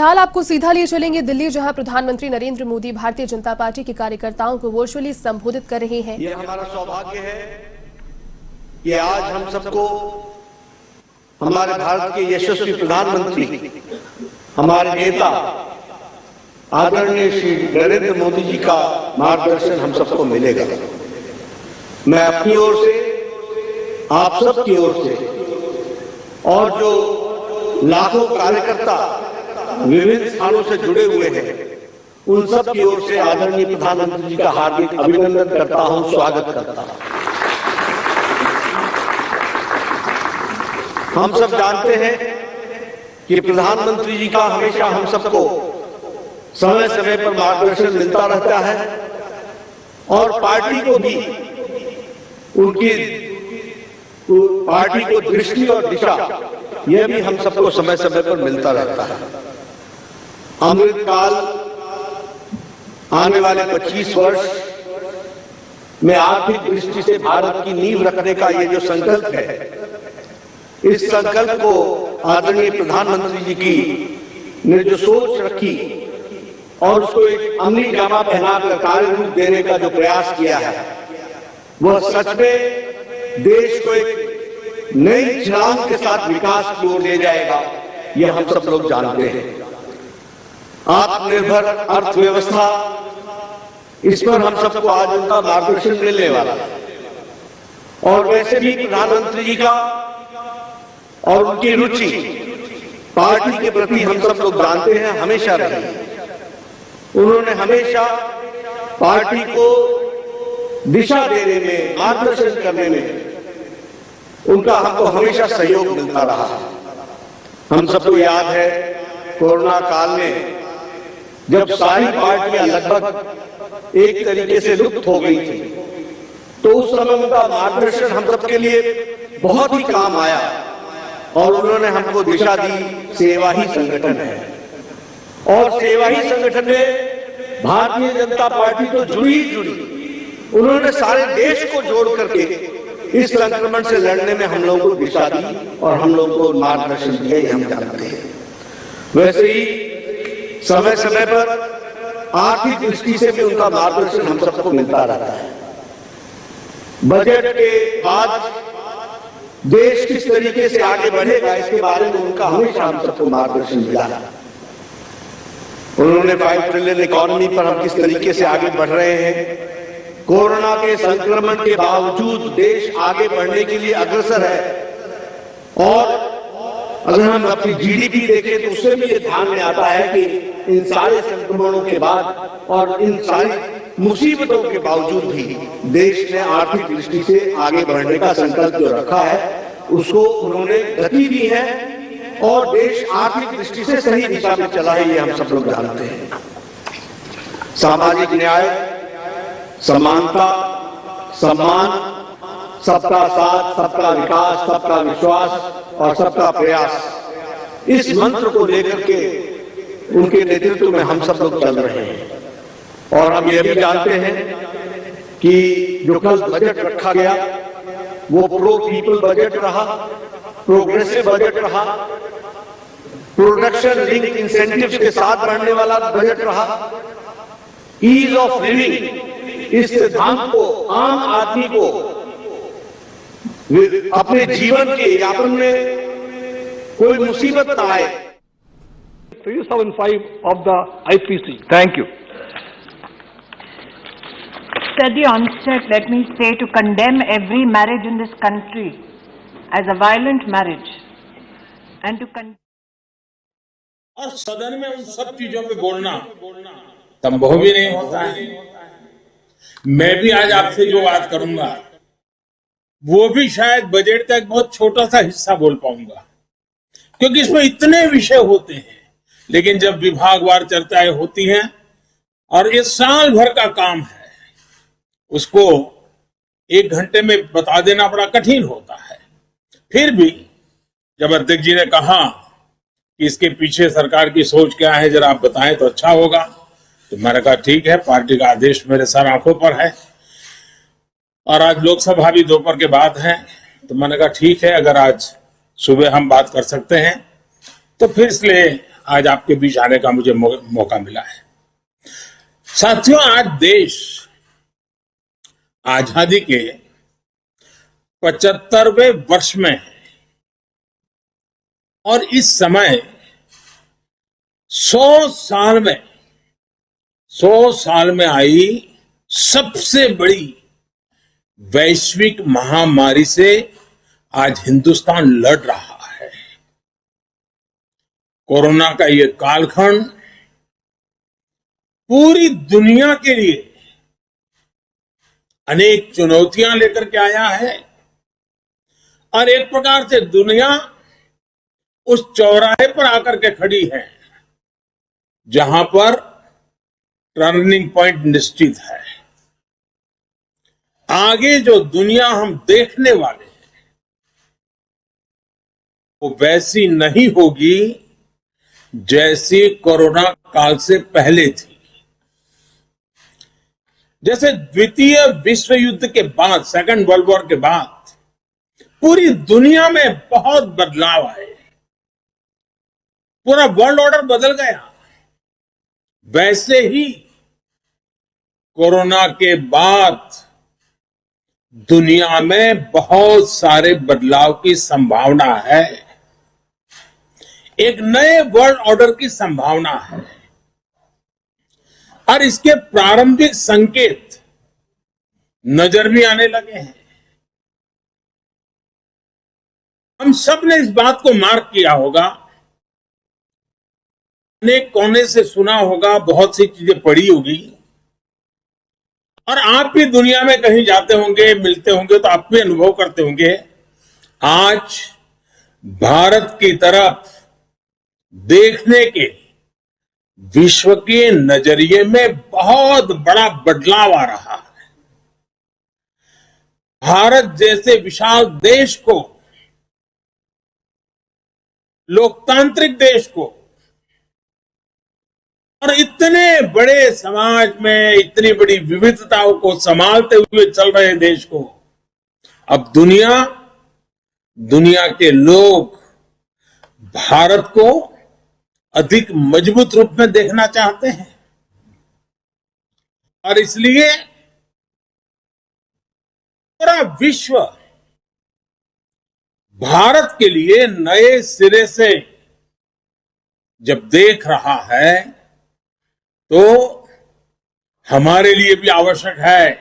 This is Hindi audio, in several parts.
फिलहाल आपको सीधा लिए चलेंगे दिल्ली, जहां प्रधानमंत्री नरेंद्र मोदी भारतीय जनता पार्टी के कार्यकर्ताओं को वर्चुअली संबोधित कर रहे हैं। ये हमारा सौभाग्य है कि आज हम सबको हमारे भारत के यशस्वी प्रधानमंत्री, हमारे नेता आदरणीय श्री नरेंद्र मोदी जी का मार्गदर्शन हम सबको मिलेगा। मैं अपनी ओर से, आप सबकी ओर से और जो लाखों कार्यकर्ता विभिन्न स्थानों से जुड़े हुए हैं, उन सब की ओर से आदरणीय प्रधानमंत्री जी का हार्दिक अभिनंदन करता हूं, स्वागत करता हूं। हम सब जानते हैं कि प्रधानमंत्री जी का हमेशा हम सबको समय समय पर मार्गदर्शन मिलता रहता है और पार्टी को भी उनकी पार्टी को दृष्टि और दिशा यह भी हम सबको समय समय पर मिलता रहता है। अमृत काल आने वाले 25 वर्ष में आर्थिक दृष्टि से भारत की नींव रखने का ये जो संकल्प है, इस संकल्प को आदरणीय प्रधानमंत्री जी की ने जो सोच रखी और उसको एक अमली जामा पहनाकर कार्य रूप देने का जो प्रयास किया है, वह सच में देश को एक नई छलांग के साथ विकास की ओर ले जाएगा। यह हम सब लोग जानते हैं। आत्मनिर्भर अर्थव्यवस्था, इस पर हम सबको आज उनका मार्गदर्शन मिलने वाला है। और वैसे भी प्रधानमंत्री जी का और उनकी रुचि पार्टी के प्रति हम सब लोग जानते हैं, हमेशा रही। उन्होंने हमेशा पार्टी को दिशा देने में, मार्गदर्शन करने में उनका हमको हमेशा सहयोग मिलता रहा है। हम सबको याद है कोरोना काल में जब सारी पार्टियां लगभग एक तरीके से लुप्त हो गई थी, तो उस समय उनका मार्गदर्शन हम सबके लिए बहुत ही काम आया और उन्होंने हमको दिशा दी। सेवा ही संगठन है और सेवा ही संगठन में भारतीय जनता पार्टी तो जुड़ी ही जुड़ी। उन्होंने सारे देश को जोड़ करके इस संक्रमण से लड़ने में हम लोगों को दिशा दी और हम लोगों को मार्गदर्शन दिया, ये हम जानते हैं। वैसे ही समय समय पर आर्थिक दृष्टि से भी उनका मार्गदर्शन हम सबको मिलता रहता है। बजट के बाद देश किस तरीके से आगे बढ़ेगा, इसके बारे में उनका हमेशा हम सबको मार्गदर्शन मिला है। उन्होंने 5 ट्रिलियन इकोनॉमी पर हम किस तरीके से आगे बढ़ रहे हैं, कोरोना के संक्रमण के बावजूद देश आगे बढ़ने के लिए अग्रसर है। और अगर हम अपनी जीडीपी देखें तो उससे भी ये ध्यान में आता है कि इन सारे संक्रमणों के बाद और इन सारी मुसीबतों के बावजूद भी देश ने आर्थिक दृष्टि से आगे बढ़ने का संकल्प जो रखा है, उसको उन्होंने गति दी है और देश आर्थिक दृष्टि से सही दिशा में चला है, ये हम सब लोग जानते हैं। सामाजिक न्याय, समानता, सम्मान, सबका साथ, सबका विकास, सबका विश्वास और सबका प्रयास, इस मंत्र को लेकर के उनके नेतृत्व में हम सब लोग चल रहे हैं। और हम ये भी जानते हैं कि जो कल बजट रखा गया वो प्रो पीपल बजट रहा, प्रोग्रेसिव बजट रहा, प्रोडक्शन लिंक्ड इंसेंटिव्स के साथ बढ़ने वाला बजट रहा, ईज ऑफ लिविंग, इस सिद्धांत को आम आदमी को अपने जीवन के यापन में कोई मुसीबत ना आए। 375 of the IPC. Thank you. At the onset, let me say to condemn every marriage in this country as a violent marriage and to और सदन में उन सब चीजों पे बोलना संभव भी नहीं होता है। मैं भी आज आपसे जो बात करूंगा वो भी शायद बजट का एक बहुत छोटा सा हिस्सा बोल पाऊंगा, क्योंकि इसमें इतने विषय होते हैं। लेकिन जब विभागवार चर्चाएं होती हैं और ये साल भर का काम है, उसको 1 घंटे में बता देना बड़ा कठिन होता है। फिर भी जब अध्यक्ष जी ने कहा कि इसके पीछे सरकार की सोच क्या है, जरा आप बताएं तो अच्छा होगा, तो मैंने कहा ठीक है, पार्टी का आदेश मेरे सर आंखों पर है। और आज लोकसभा भी दोपहर के बाद है, तो मैंने कहा ठीक है, अगर आज सुबह हम बात कर सकते हैं तो फिर इसलिए आज आपके बीच आने का मुझे मौका मिला है। साथियों, आज देश आजादी के 75वें वर्ष में है और इस समय 100 साल में आई सबसे बड़ी वैश्विक महामारी से आज हिंदुस्तान लड़ रहा है। कोरोना का ये कालखंड पूरी दुनिया के लिए अनेक चुनौतियां लेकर के आया है और एक प्रकार से दुनिया उस चौराहे पर आकर के खड़ी है जहां पर टर्निंग पॉइंट निश्चित है। आगे जो दुनिया हम देखने वाले हैं वो वैसी नहीं होगी जैसी कोरोना काल से पहले थी। जैसे द्वितीय विश्व युद्ध के बाद, सेकंड वर्ल्ड वॉर के बाद पूरी दुनिया में बहुत बदलाव आए, पूरा वर्ल्ड ऑर्डर बदल गया, वैसे ही कोरोना के बाद दुनिया में बहुत सारे बदलाव की संभावना है। एक नए वर्ल्ड ऑर्डर की संभावना है और इसके प्रारंभिक संकेत नजर भी आने लगे हैं। हम सब ने इस बात को मार्क किया होगा, अनेक कोने से सुना होगा, बहुत सी चीजें पढ़ी होगी और आप भी दुनिया में कहीं जाते होंगे, मिलते होंगे तो आप भी अनुभव करते होंगे। आज भारत की तरफ देखने के विश्व के नजरिए में बहुत बड़ा बदलाव आ रहा है। भारत जैसे विशाल देश को, लोकतांत्रिक देश को और इतने बड़े समाज में इतनी बड़ी विविधताओं को संभालते हुए चल रहे देश को अब दुनिया के लोग भारत को अधिक मजबूत रूप में देखना चाहते हैं और इसलिए पूरा विश्व भारत के लिए नए सिरे से जब देख रहा है तो हमारे लिए भी आवश्यक है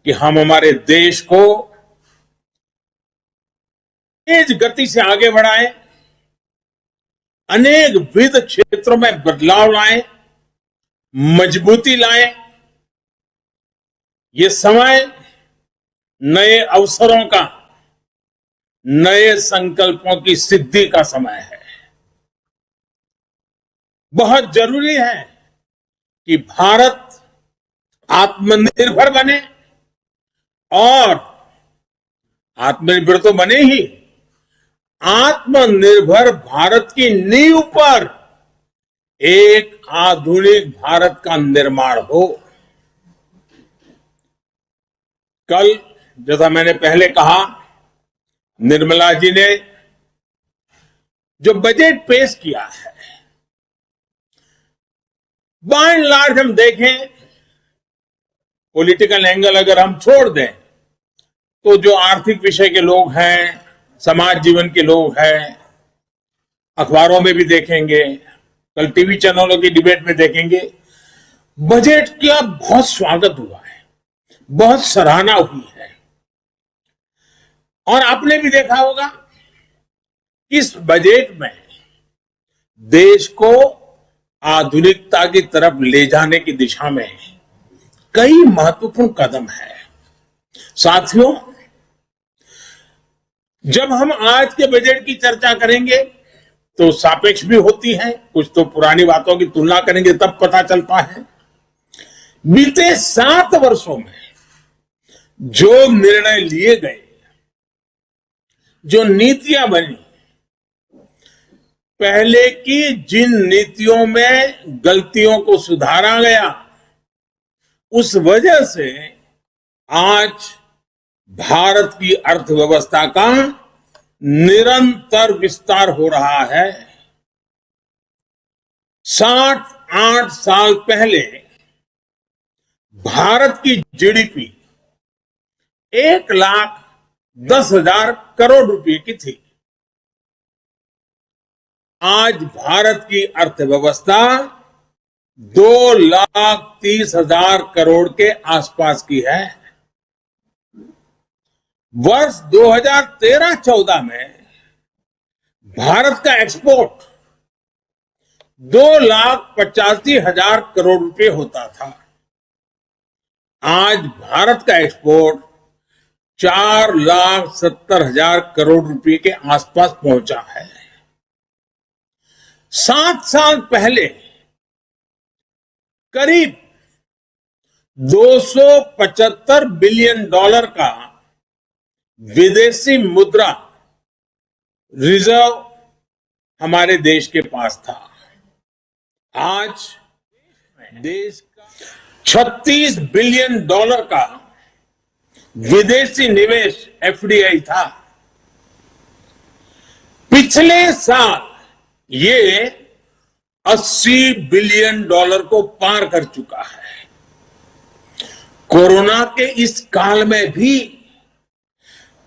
कि हम हमारे देश को तेज गति से आगे बढ़ाएं, अनेक विविध क्षेत्रों में बदलाव लाएं, मजबूती लाएं। ये समय नए अवसरों का, नए संकल्पों की सिद्धि का समय है। बहुत जरूरी है कि भारत आत्मनिर्भर बने और आत्मनिर्भर तो बने ही, आत्मनिर्भर भारत की नींव पर एक आधुनिक भारत का निर्माण हो। कल जैसा मैंने पहले कहा, निर्मला जी ने जो बजट पेश किया है, बाय एंड लार्ज हम देखें, पॉलिटिकल एंगल अगर हम छोड़ दें तो जो आर्थिक विषय के लोग हैं, समाज जीवन के लोग हैं, अखबारों में भी देखेंगे, कल टीवी चैनलों की डिबेट में देखेंगे, बजट का बहुत स्वागत हुआ है, बहुत सराहना हुई है। और आपने भी देखा होगा इस बजट में देश को आधुनिकता की तरफ ले जाने की दिशा में कई महत्वपूर्ण कदम है। साथियों, जब हम आज के बजट की चर्चा करेंगे तो सापेक्ष भी होती है, कुछ तो पुरानी बातों की तुलना करेंगे तब पता चलता है। बीते 7 वर्षों में जो निर्णय लिए गए, जो नीतियां बनी, पहले की जिन नीतियों में गलतियों को सुधारा गया, उस वजह से आज भारत की अर्थव्यवस्था का निरंतर विस्तार हो रहा है। 7-8 साल पहले भारत की जीडीपी 1,10,000 करोड़ रुपए की थी। आज भारत की अर्थव्यवस्था 2,30,000 करोड़ के आसपास की है। वर्ष 2013-14 में भारत का एक्सपोर्ट 2,85,000 करोड़ रुपए होता था। आज भारत का एक्सपोर्ट 4,70,000 करोड़ रुपए के आसपास पहुंचा है। 7 साल पहले करीब $275 बिलियन का विदेशी मुद्रा रिजर्व हमारे देश के पास था। आज देश का $36 बिलियन का विदेशी निवेश एफडीआई था। पिछले साल ये $80 बिलियन को पार कर चुका है। कोरोना के इस काल में भी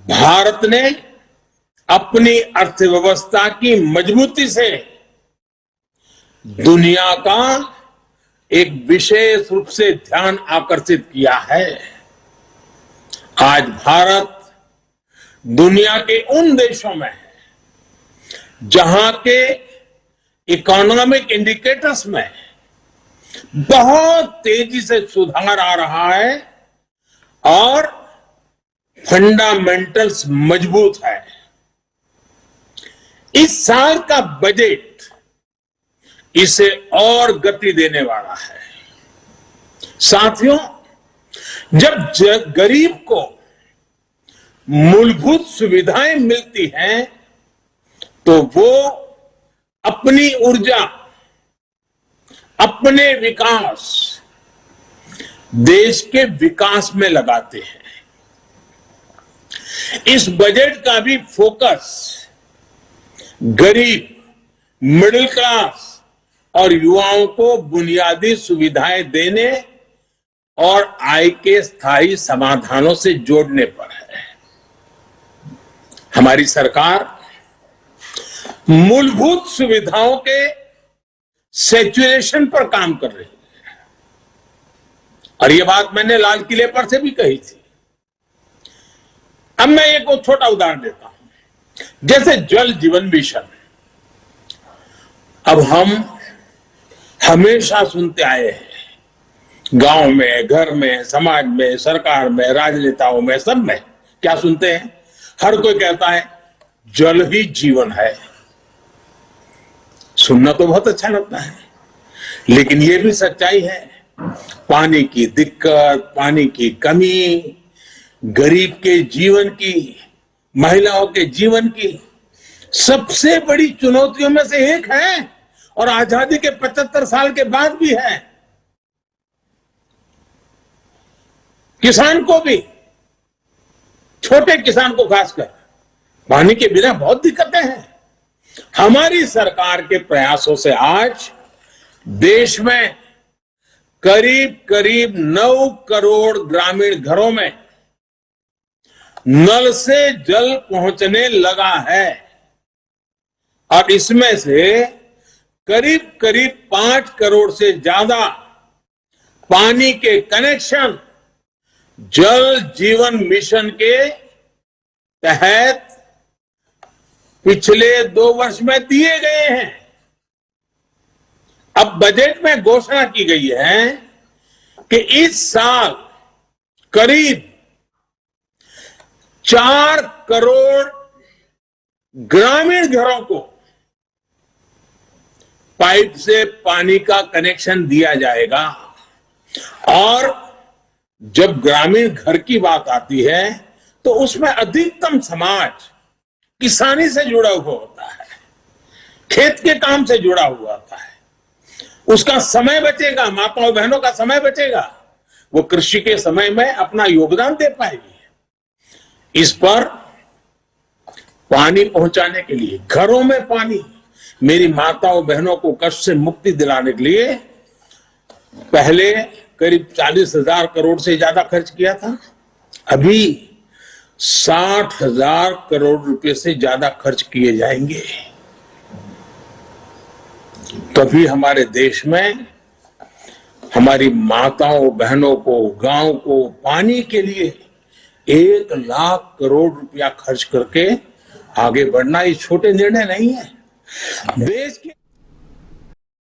भारत ने अपनी अर्थव्यवस्था की मजबूती से दुनिया का एक विशेष रूप से ध्यान आकर्षित किया है। आज भारत दुनिया के उन देशों में है जहां के इकोनॉमिक इंडिकेटर्स में बहुत तेजी से सुधार आ रहा है और फंडामेंटल्स मजबूत है। इस साल का बजट इसे और गति देने वाला है। साथियों, जब गरीब को मूलभूत सुविधाएं मिलती हैं तो वो अपनी ऊर्जा, अपने विकास, देश के विकास में लगाते हैं। इस बजट का भी फोकस गरीब, मिडिल क्लास और युवाओं को बुनियादी सुविधाएं देने और आय के स्थायी समाधानों से जोड़ने पर है। हमारी सरकार मूलभूत सुविधाओं के सैचुरेशन पर काम कर रही है और यह बात मैंने लाल किले पर से भी कही थी। अब मैं एक और छोटा उदाहरण देता हूं, जैसे जल जीवन मिशन। अब हम हमेशा सुनते आए हैं, गांव में, घर में, समाज में, सरकार में, राजनेताओं में, सब में क्या सुनते हैं? हर कोई कहता है जल ही जीवन है। सुनना तो बहुत अच्छा लगता है, लेकिन यह भी सच्चाई है, पानी की दिक्कत, पानी की कमी, गरीब के जीवन की, महिलाओं के जीवन की सबसे बड़ी चुनौतियों में से एक है और आजादी के 75 साल के बाद भी है। किसान को भी, छोटे किसान को खासकर, पानी के बिना बहुत दिक्कतें हैं। हमारी सरकार के प्रयासों से आज देश में करीब करीब 9 करोड़ ग्रामीण घरों में नल से जल पहुंचने लगा है और इसमें से करीब करीब 5 करोड़ से ज्यादा पानी के कनेक्शन जल जीवन मिशन के तहत पिछले 2 वर्ष में दिए गए हैं। अब बजट में घोषणा की गई है कि इस साल करीब 4 करोड़ ग्रामीण घरों को पाइप से पानी का कनेक्शन दिया जाएगा। और जब ग्रामीण घर की बात आती है तो उसमें अधिकतम समाज किसानी से जुड़ा हुआ होता है, खेत के काम से जुड़ा हुआ होता है। उसका समय बचेगा, माताओं बहनों का समय बचेगा, वो कृषि के समय में अपना योगदान दे पाएगी। इस पर पानी पहुंचाने के लिए, घरों में पानी, मेरी माताओं बहनों को कष्ट से मुक्ति दिलाने के लिए पहले करीब 40,000 करोड़ से ज्यादा खर्च किया था, अभी 60,000 करोड़ रुपए से ज्यादा खर्च किए जाएंगे। तभी हमारे देश में हमारी माताओं बहनों को, गांव को पानी के लिए 1 लाख करोड़ रुपया खर्च करके आगे बढ़ना ये छोटे निर्णय नहीं है। देश के